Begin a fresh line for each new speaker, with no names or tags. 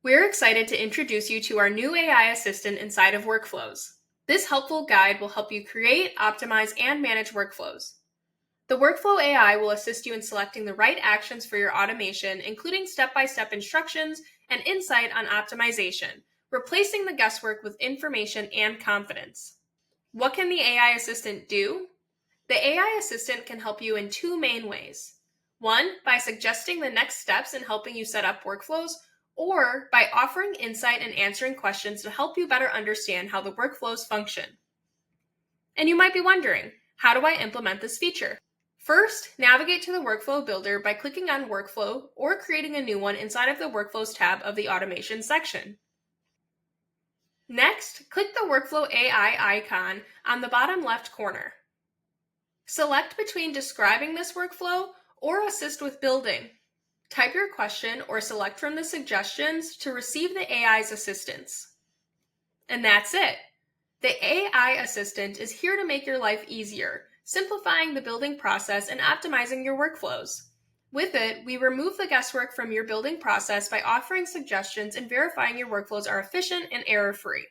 We're excited to introduce you to our new AI assistant inside of Workflows. This helpful guide will help you create, optimize, and manage workflows. The Workflow AI will assist you in selecting the right actions for your automation, including step-by-step instructions and insight on optimization, replacing the guesswork with information and confidence. What can the AI assistant do? The AI assistant can help you in two main ways. One, by suggesting the next steps in helping you set up workflows, or by offering insight and answering questions to help you better understand how the workflows function. And you might be wondering, how do I implement this feature? First, navigate to the Workflow Builder by clicking on Workflow or creating a new one inside of the Workflows tab of the Automation section. Next, click the Workflow AI icon on the bottom left corner. Select between describing this workflow or assist with building. Type your question or select from the suggestions to receive the AI's assistance. And that's it. The AI assistant is here to make your life easier, simplifying the building process and optimizing your workflows. With it, we remove the guesswork from your building process by offering suggestions and verifying your workflows are efficient and error-free.